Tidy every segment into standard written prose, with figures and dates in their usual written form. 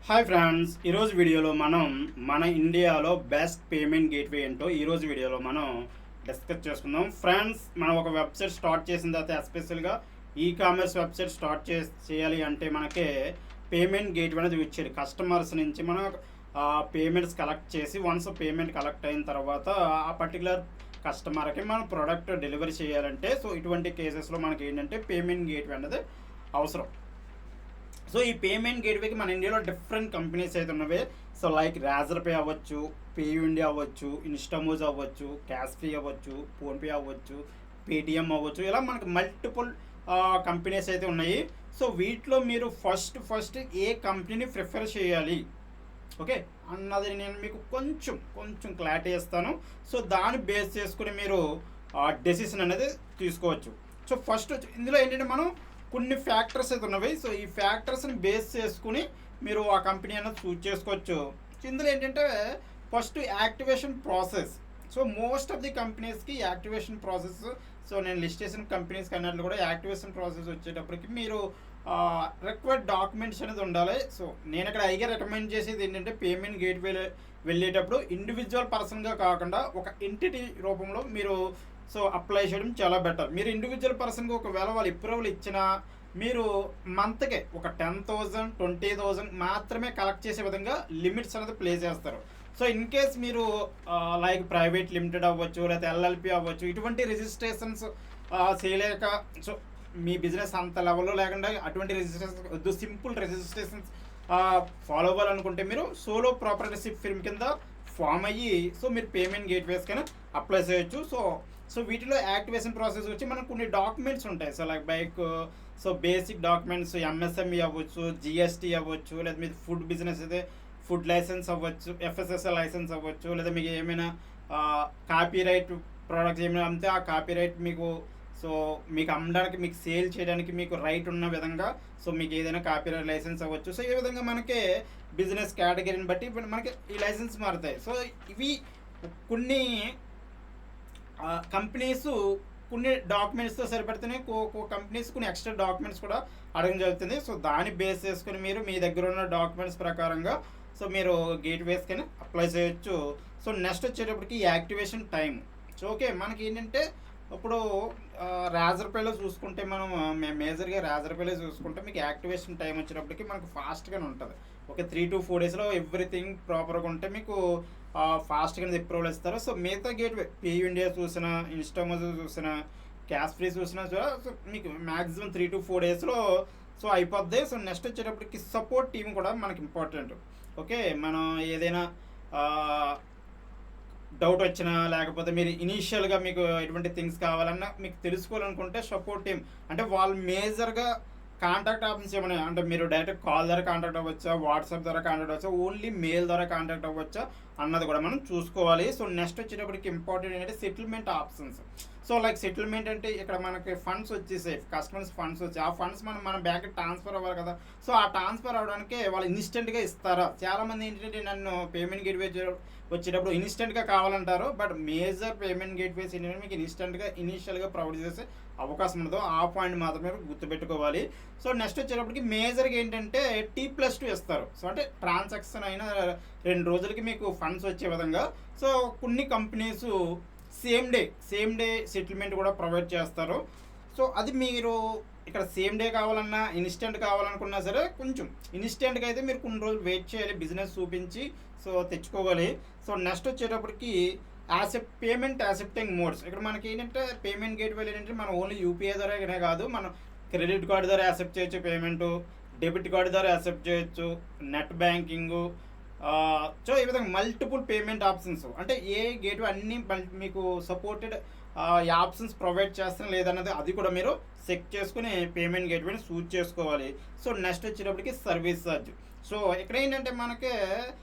Hi friends, ఈరోజు వీడియోలో మనం మన ఇండియాలో బెస్ట్ పేమెంట్ గేట్వే ఏంటో ఈరోజు వీడియోలో మనం డిస్కస్ చేసుకుందాం. ఫ్రెండ్స్, మనం ఒక వెబ్సైట్ స్టార్ట్ చేసిన తర్వాత ఎస్పెషల్గా ఈ కామర్స్ వెబ్సైట్ స్టార్ట్ చేయాలి అంటే మనకి పేమెంట్ గేట్వే అనేది యూజ్ చేయాలి. కస్టమర్స్ నుంచి మనం పేమెంట్స్ కలెక్ట్ చేసి వన్స్ పేమెంట్ కలెక్ట్ అయిన తర్వాత ఆ పర్టికులర్ కస్టమర్కి మనం ప్రోడక్ట్ డెలివరీ చేయాలంటే సో ఇటువంటి కేసెస్లో మనకి ఏంటంటే పేమెంట్ గేట్వే అనేది అవసరం. సో ఈ పేమెంట్ గేట్వేకి మన ఇండియాలో డిఫరెంట్ కంపెనీస్ అయితే ఉన్నవి. సో లైక్ రేజర్ పే అవ్వచ్చు, పేయూ ఇండియా అవ్వచ్చు, ఇన్స్టామోజ్ అవ్వచ్చు, క్యాష్ఫీ అవ్వచ్చు, ఫోన్పే అవ్వచ్చు, పేటిఎం అవ్వచ్చు, ఇలా మనకు మల్టిపుల్ కంపెనీస్ అయితే ఉన్నాయి. సో వీటిలో మీరు ఫస్ట్ ఏ కంపెనీని ప్రిఫర్ చేయాలి ఓకే అన్నది నేను మీకు కొంచెం క్లారిటీ ఇస్తాను. సో దాన్ని బేస్ చేసుకుని మీరు డెసిషన్ అనేది తీసుకోవచ్చు. సో ఫస్ట్ ఇందులో ఏంటంటే మనం కొన్ని ఫ్యాక్టర్స్ అయితే ఉన్నవి. సో ఈ ఫ్యాక్టర్స్ని బేస్ చేసుకుని మీరు ఆ కంపెనీ అనేది చూజ్ చేసుకోవచ్చు. ఇందులో ఏంటంటే first activation process. So most of the కంపెనీస్కి యాక్టివేషన్ ప్రాసెస్, సో నేను లిస్ట్ చేసిన కంపెనీస్కి అన్నట్లు కూడా యాక్టివేషన్ ప్రాసెస్ వచ్చేటప్పటికి మీరు రిక్వైర్డ్ డాక్యుమెంట్స్ అనేది ఉండాలి. సో నేను ఇక్కడ ఐగా రికమెండ్ చేసేది ఏంటంటే పేమెంట్ గేట్వే వెళ్ళేటప్పుడు ఇండివిజువల్ పర్సన్గా కాకుండా ఒక ఎంటిటీ రూపంలో మీరు సో అప్లై చేయడం చాలా బెటర్. మీరు ఇండివిజువల్ పర్సన్గా ఒకవేళ వాళ్ళు అప్రూవల్ ఇచ్చినా మీరు మంత్కే ఒక 10,000 20,000 మాత్రమే కలెక్ట్ చేసే విధంగా లిమిట్స్ అనేది ప్లే చేస్తారు. సో ఇన్ కేస్ మీరు లైక్ ప్రైవేట్ లిమిటెడ్ అవ్వచ్చు, లేకపోతే ఎల్ఎల్పి అవ్వచ్చు, ఇటువంటి రిజిస్ట్రేషన్స్ చేయలేక సో మీ బిజినెస్ అంత లెవెల్లో లేకుండా అటువంటి రిజిస్ట్రేషన్ వద్దు, సింపుల్ రిజిస్ట్రేషన్స్ ఫాలో అవ్వాలనుకుంటే మీరు సోలో ప్రాపర్టీషిప్ ఫిర్మ్ కింద ఫామ్ అయ్యి సో మీరు పేమెంట్ గేట్వేస్ కన్నా అప్లై చేయొచ్చు. సో వీటిలో యాక్టివేషన్ ప్రాసెస్ వచ్చి మనకు కొన్ని డాక్యుమెంట్స్ ఉంటాయి. So like so basic documents MSME అవ్వచ్చు, జిఎస్టీ అవ్వచ్చు, లేదా మీరు ఫుడ్ బిజినెస్ అయితే ఫుడ్ లైసెన్స్ అవ్వచ్చు, ఎఫ్ఎస్ఎస్ఎల్ లైసెన్స్ అవ్వచ్చు, లేదా మీకు ఏమైనా కాపీరైట్ ప్రోడక్ట్స్ ఏమైనా అమ్మితే ఆ కాపీరైట్ మీకు సో మీకు అమ్మడానికి, మీకు సేల్ చేయడానికి మీకు రైట్ ఉన్న విధంగా సో మీకు ఏదైనా కాపీరైట్ లైసెన్స్ అవ్వచ్చు. సో ఈ విధంగా మనకి బిజినెస్ కేటగిరీని బట్టి మనకి ఈ లైసెన్స్ మారుతాయి. సో ఇవి కొన్ని కంపెనీస్ కొన్ని డాక్యుమెంట్స్తో సరిపడితేనే కంపెనీస్ కొన్ని ఎక్స్ట్రా డాక్యుమెంట్స్ కూడా అడగడం జరుగుతుంది. సో దాన్ని బేస్ చేసుకుని మీరు మీ దగ్గర ఉన్న డాక్యుమెంట్స్ ప్రకారంగా సో మీరు గేట్వేస్ కానీ అప్లై చేయొచ్చు. సో నెక్స్ట్ వచ్చేటప్పటికి యాక్టివేషన్ టైం. సో ఓకే మనకి ఏంటంటే ఇప్పుడు రేజర్ పేలో చూసుకుంటే మనం మేజర్గా రేజర్ పేలో చూసుకుంటే మీకు యాక్టివేషన్ టైం వచ్చేటప్పటికి మనకు ఫాస్ట్గానే ఉంటుంది. ఒక 3 to 4 డేస్లో ఎవ్రీథింగ్ ప్రాపర్గా ఉంటే మీకు ఫాస్ట్గా అప్రూవల్ ఇస్తారు. సో మిగతా గేట్వే పేయూ ఇండియా చూసినా, ఇన్స్టామోజ్ చూసినా, క్యాష్ ఫ్రీ చూసినా సో మీకు మ్యాక్సిమం 3 to 4 డేస్లో సో అయిపోద్ది. సో నెక్స్ట్ వచ్చేటప్పటికి సపోర్ట్ టీం కూడా మనకి ఇంపార్టెంట్. ఓకే మనం ఏదైనా డౌట్ వచ్చినా లేకపోతే మీరు ఇనీషియల్గా మీకు ఎటువంటి థింగ్స్ కావాలన్నా మీకు తెలుసుకోవాలనుకుంటే సపోర్ట్ టీం అంటే వాళ్ళు మేజర్గా కాంటాక్ట్ ఆప్షన్స్ ఏమైనా అంటే మీరు డైరెక్ట్ కాల్ ద్వారా కాంటాక్ట్ అవ్వచ్చా, వాట్సాప్ ద్వారా కాంటాక్ట్ అవ్వచ్చా, ఓన్లీ మెయిల్ ద్వారా కాంటాక్ట్ అవ్వచ్చా అన్నది కూడా మనం చూసుకోవాలి. సో నెక్స్ట్ వచ్చేటప్పటికి ఇంపార్టెంట్ ఏంటంటే settlement options. So like settlement అంటే ఇక్కడ మనకి ఫండ్స్ వచ్చేసాయి, కస్టమర్స్ ఫండ్స్ వచ్చి ఆ ఫండ్స్ మన బ్యాంక్కి ట్రాన్స్ఫర్ అవ్వాలి కదా. సో ఆ ట్రాన్స్ఫర్ అవ్వడానికి వాళ్ళు ఇన్స్టెంట్గా ఇస్తారా? చాలామంది ఏంటంటే నన్ను పేమెంట్ గేట్వే వచ్చేటప్పుడు ఇన్స్టెంట్గా కావాలంటారు. బట్ మేజర్ పేమెంట్ గేట్వేస్ ఏంటంటే మీకు ఇనిషియల్గా ప్రొవైడ్ చేసే అవకాశం ఉండదు. ఆ పాయింట్ మాత్రమే గుర్తుపెట్టుకోవాలి. సో నెక్స్ట్ వచ్చేటప్పటికి మేజర్గా ఏంటంటే T+2 ఇస్తారు. సో అంటే ట్రాన్సాక్షన్ అయిన 2 రోజులకి మీకు ఫండ్స్ వచ్చే విధంగా. సో కొన్ని కంపెనీస్ సేమ్ డే సెటిల్మెంట్ కూడా ప్రొవైడ్ చేస్తారు. సో అది మీరు ఇక్కడ సేమ్ డే కావాలన్నా ఇన్స్టెంట్ కావాలనుకున్నా సరే కొంచెం ఇన్స్టెంట్గా అయితే మీరు కొన్ని రోజులు వెయిట్ చేయాలి, బిజినెస్ చూపించి సో తెచ్చుకోవాలి. సో నెక్స్ట్ వచ్చేటప్పటికి పేమెంట్ యాక్సెప్టింగ్ మోడ్స్. ఇక్కడ మనకి ఏంటంటే పేమెంట్ గేట్వేలు ఏంటంటే మనం ఓన్లీ యూపీఐ ద్వారానే కాదు, మనం క్రెడిట్ కార్డు ద్వారా యాక్సెప్ట్ చేయొచ్చు పేమెంటు, డెబిట్ కార్డు ద్వారా యాక్సెప్ట్ చేయొచ్చు, నెట్ బ్యాంకింగు. సో ఈ విధంగా మల్టిపుల్ పేమెంట్ ఆప్షన్స్ అంటే ఏ గేట్వే అన్నీ మీకు సపోర్టెడ్ ఆప్షన్స్ ప్రొవైడ్ చేస్తాను లేదన్నది అది కూడా మీరు చెక్ చేసుకుని పేమెంట్ గేట్వేని చూజ్ చేసుకోవాలి. సో నెక్స్ట్ వచ్చేటప్పటికి సర్వీస్ ఛార్జ్. సో ఇక్కడ ఏంటంటే మనకి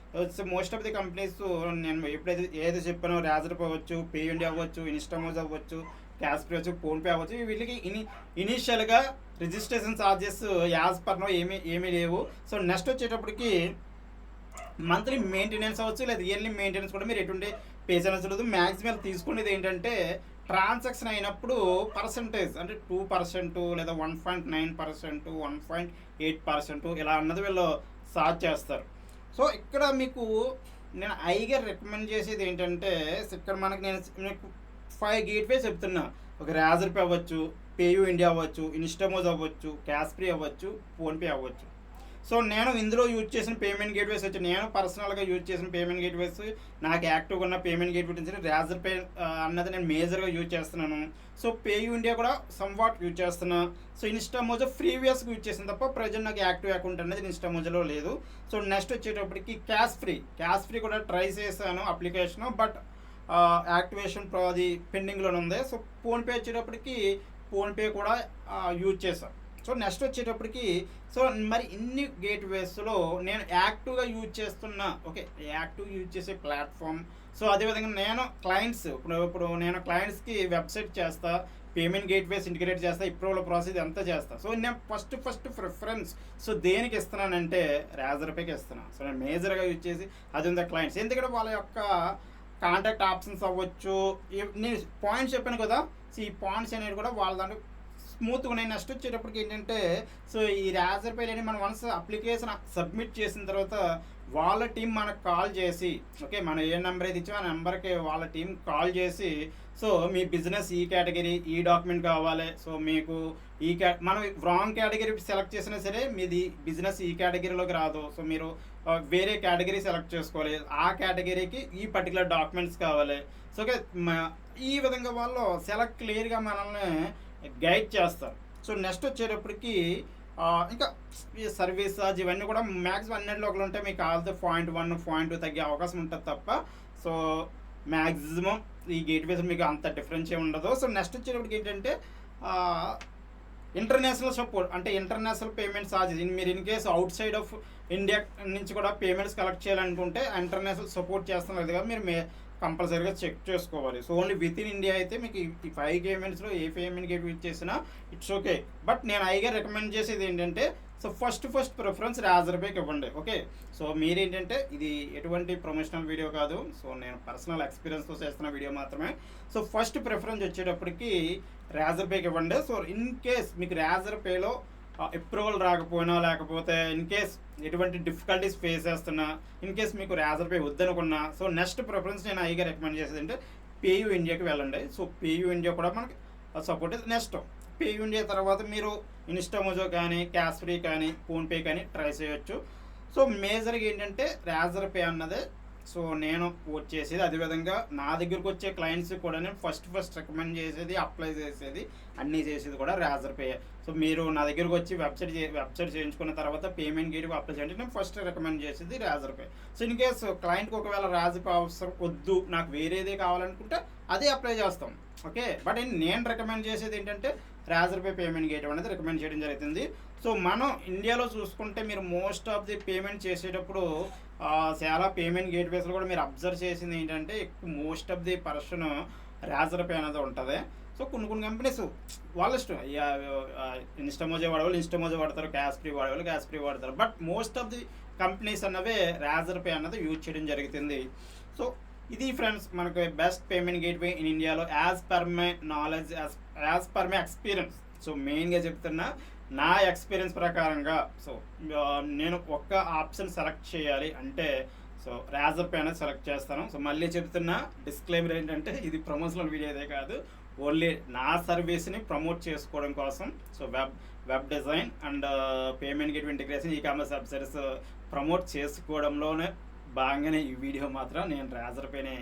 మోస్ట్ ఆఫ్ ది కంపెనీస్ నేను ఎప్పుడైతే ఏదైతే చెప్పానో రేజర్ పే అవ్వచ్చు, పేయూ ఇండియా అవ్వచ్చు, ఇన్స్టామోజ్ అవ్వచ్చు, క్యాష్ ఫ్రీ అవ్వచ్చు, ఫోన్పే అవ్వచ్చు, వీళ్ళకి ఇనీషియల్గా రిజిస్ట్రేషన్ ఛార్జెస్ యాజ్ పర్నో ఏమీ లేవు. సో నెక్స్ట్ వచ్చేటప్పటికి మంత్లీ మెయింటెనెన్స్ అవ్వచ్చు లేదా ఇయర్లీ మెయింటెనెన్స్ కూడా మీరు ఎటువంటి పే చేయాల్సి ఉండదు. మ్యాక్సిమం తీసుకునేది ఏంటంటే ట్రాన్సాక్షన్ అయినప్పుడు పర్సంటేజ్ అంటే 2% లేదా 1.9%, 1.8% ఇలా అన్నది వీళ్ళు స్టార్ట్ చేస్తారు. సో ఇక్కడ మీకు నేను ఐగా రికమెండ్ చేసేది ఏంటంటే, ఇక్కడ నేను మీకు 5 గేట్వే చెప్తున్నా. ఒక రాజర్ పే అవ్వచ్చు, పేయూ ఇండియా అవ్వచ్చు, ఇన్స్టామోజ్ అవ్వచ్చు, క్యాష్‌ప్రీ అవ్వచ్చు, ఫోన్‌పే అవ్వచ్చు. సో నేను ఇందులో యూజ్ చేసిన పేమెంట్ గేట్వేస్ వచ్చి, నేను పర్సనల్గా యూజ్ చేసిన పేమెంట్ గేట్వేస్, నాకు యాక్టివ్గా ఉన్న పేమెంట్ గేట్వే నుంచి రాజర్ పే అన్నది నేను మేజర్గా యూజ్ చేస్తున్నాను. సో పేయూ ఇండియా కూడా సమ్వాట్ యూజ్ చేస్తున్నా. సో ఇన్స్టామోజో ప్రీవియస్గా యూజ్ చేసిన తప్ప ప్రజెంట్ నాకు యాక్టివ్ అకౌంట్ అనేది ఇన్స్టామోజోలో లేదు. సో నెక్స్ట్ వచ్చేటప్పటికి క్యాష్‌ప్రీ కూడా ట్రై చేశాను అప్లికేషన్, బట్ యాక్టివేషన్ అది పెండింగ్లోనే ఉంది. సో ఫోన్పే వచ్చేటప్పటికి ఫోన్పే కూడా యూజ్ చేశాను. సో నెక్స్ట్ వచ్చేటప్పటికి సో మరి ఇన్ని గేట్వేస్లో నేను యాక్టివ్గా యూజ్ చేస్తున్న యాక్టివ్ యూజ్ చేసే ప్లాట్ఫామ్. సో అదేవిధంగా నేను క్లయింట్స్ ఇప్పుడు నేను క్లయింట్స్కి వెబ్సైట్ చేస్తా, పేమెంట్ గేట్వేస్ ఇంటిగ్రేట్ చేస్తా, అప్రూవల్ ప్రాసెస్ అంతా చేస్తా. సో నేను ఫస్ట్ ప్రిఫరెన్స్ సో దేనికి ఇస్తున్నానంటే రాజర్ పేకి ఇస్తున్నాను. సో నేను మేజర్గా యూజ్ చేసి అది ఉంది క్లయింట్స్, ఎందుకంటే వాళ్ళ యొక్క కాంటాక్ట్ ఆప్షన్స్ అవ్వచ్చు. నేను పాయింట్స్ చెప్పాను కదా, సో ఈ పాయింట్స్ అనేవి కూడా వాళ్ళ దాంట్లో స్మూత్గా ఉన్నాయి. నెక్స్ట్ వచ్చేటప్పటికి ఏంటంటే, సో ఈ రాజర్ పేని మనం వన్స్ అప్లికేషన్ సబ్మిట్ చేసిన తర్వాత వాళ్ళ టీం మనకు కాల్ చేసి, మనం ఏ నెంబర్ అయితే ఇచ్చామో ఆ నెంబర్కి వాళ్ళ టీం కాల్ చేసి, సో మీ బిజినెస్ ఈ కేటగిరీ, ఈ డాక్యుమెంట్ కావాలి, సో మీకు మనం రాంగ్ కేటగిరీ సెలెక్ట్ చేసినా సరే మీది బిజినెస్ ఈ కేటగిరీలోకి రాదు, సో మీరు వేరే కేటగిరీ సెలెక్ట్ చేసుకోవాలి, ఆ కేటగిరీకి ఈ పర్టికులర్ డాక్యుమెంట్స్ కావాలి. సో ఈ విధంగా వాళ్ళు సెలెక్ట్ క్లియర్గా మనల్ని గైడ్ చేస్తారు. సో నెక్స్ట్ వచ్చేటప్పటికి ఇంకా ఈ సర్వీస్ చార్జ్ ఇవన్నీ కూడా మ్యాక్సిమం అన్నింటిలో ఒకరు ఉంటే మీకు కావాల్సి 0.1 0.2 తగ్గే అవకాశం ఉంటుంది తప్ప, సో మ్యాక్సిమం ఈ గేట్వేస్ మీకు అంత డిఫరెన్స్ ఉండదు. సో నెక్స్ట్ వచ్చేటప్పటికి ఏంటంటే ఇంటర్నేషనల్ సపోర్ట్, అంటే ఇంటర్నేషనల్ పేమెంట్ చార్జెస్. మీరు in case out side of India నుంచి కూడా పేమెంట్స్ కలెక్ట్ చేయాలనుకుంటే ఇంటర్నేషనల్ సపోర్ట్ చేస్తాం లేదు కదా, మీరు కంపల్సరీగా చెక్ చేసుకోవాలి. So only with in India అయితే మీకు ఈ 5 పేమెంట్స్లో ఏ పేమెంట్ గేట్ యూజ్ చేసినా ఇట్స్ ఓకే. బట్ నేను ఐగా రికమెండ్ చేసేది ఏంటంటే, సో ఫస్ట్ ప్రిఫరెన్స్ రాజర్ పేకి ఇవ్వండి. సో మీరేంటంటే ఇది ఎటువంటి ప్రమోషనల్ వీడియో కాదు, సో నేను పర్సనల్ ఎక్స్పీరియన్స్తో చేస్తున్న వీడియో మాత్రమే. సో ఫస్ట్ ప్రిఫరెన్స్ వచ్చేటప్పటికి రాజర్ పేకి ఇవ్వండి. సో ఇన్ కేస్ మీకు రాజర్ పేలో అప్రూవల్ రాకపోయినా, లేకపోతే ఇన్ కేస్ ఎటువంటి డిఫికల్టీస్ ఫేస్ చేస్తున్నా, ఇన్ కేస్ మీకు రాజర్ పే వద్దనుకున్నా, సో నెక్స్ట్ ప్రిఫరెన్స్ నేను ఐగా రికమెండ్ చేసేది అంటే పేయూ ఇండియాకి వెళ్ళండి. సో పేయూ ఇండియా కూడా మనకి సపోర్ట్. నెక్స్ట్ పేయూ ఇండియా తర్వాత మీరు ఇన్స్టామోజో కానీ, క్యాష్‌ప్రీ కానీ, ఫోన్పే కానీ ట్రై చేయొచ్చు. సో మేజర్గా ఏంటంటే రాజర్ పే అన్నదే సో నేను వచ్చేసేది. అదేవిధంగా నా దగ్గరకు వచ్చే క్లయింట్స్ కూడా నేను ఫస్ట్ రికమెండ్ చేసేది, అప్లై చేసేది, అన్నీ చేసేది కూడా రాజర్ పే. సో మీరు నా దగ్గరకు వచ్చి వెబ్సైట్ చేయించుకున్న తర్వాత పేమెంట్ గేట్వే అప్లై చేయండి, నేను ఫస్ట్ రికమెండ్ చేసేది Razorpay. So in case క్లయింట్కి ఒకవేళ రాజర్ పే అవసరం వద్దు, నాకు వేరేదే కావాలనుకుంటే అదే అప్లై చేస్తాం. బట్ నేను రికమెండ్ చేసేది ఏంటంటే రాజర్ పే పేమెంట్ గేట్వే అనేది రికమెండ్ చేయడం జరుగుతుంది. సో మనం ఇండియాలో చూసుకుంటే మీరు మోస్ట్ ఆఫ్ ది పేమెంట్ చేసేటప్పుడు చాలా పేమెంట్ గేట్వేస్లో కూడా మీరు అబ్జర్వ్ చేసింది ఏంటంటే ఎక్కువ most of the person Roger pay అనేది ఉంటుంది. సో కొన్ని కంపెనీస్ వాళ్ళ ఇష్టం, ఇన్స్టామోజో వాడేవాళ్ళు ఇన్స్టామోజో వాడతారు, క్యాష్‌ప్రీ వాడతారు. But most of the companies అన్నవే రాజర్ పే అన్నది యూజ్ చేయడం జరుగుతుంది. సో ఇది ఫ్రెండ్స్ మనకు బెస్ట్ పేమెంట్ గేట్వే ఇన్ ఇండియాలో as per my knowledge, as per my experience. So మెయిన్గా చెప్తున్నా నా ఎక్స్పీరియన్స్ ప్రకారంగా. సో నేను ఒక్క ఆప్షన్ సెలెక్ట్ చేయాలి అంటే సో రాజర్ పే అనేది సెలెక్ట్ చేస్తాను. సో మళ్ళీ చెప్తున్నా డిస్క్లైమర్ ఏంటంటే ఇది ప్రమోషనల్ వీడియో అయితే కాదు, ఓన్లీ నా సర్వీస్ని ప్రమోట్ చేసుకోవడం కోసం. So web design and payment gateway integration, ecommerce websites promote చేసుకోవడంలోనే భాగంగానే ఈ వీడియో మాత్రం నేను రాజర్ పేనే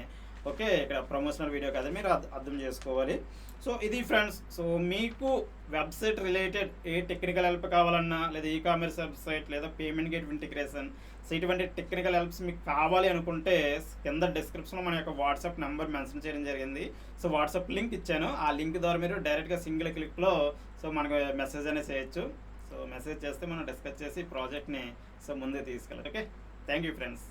ఇక్కడ ప్రమోషనల్ వీడియో కదా, మీరు అర్థం చేసుకోవాలి. సో ఇది ఫ్రెండ్స్. సో మీకు website related a technical help కావాలన్నా, లేదా ఈ-కామర్స్ వెబ్సైట్, లేదా పేమెంట్ గేట్వే ఇంటిగ్రేషన్, సో ఇటువంటి టెక్నికల్ హెల్ప్స్ మీకు కావాలి అనుకుంటే కింద డిస్క్రిప్షన్లో మన యొక్క వాట్సాప్ నెంబర్ మెన్షన్ చేయడం జరిగింది. సో వాట్సాప్ లింక్ ఇచ్చాను, ఆ లింక్ ద్వారా మీరు డైరెక్ట్గా సింగిల్ క్లిక్లో సో మనకు మెసేజ్ అనేది చేయొచ్చు. సో మెసేజ్ చేస్తే మనం డిస్కస్ చేసి ప్రాజెక్ట్ని సో ముందే తీసుకెళ్ళాలి. Thank you friends.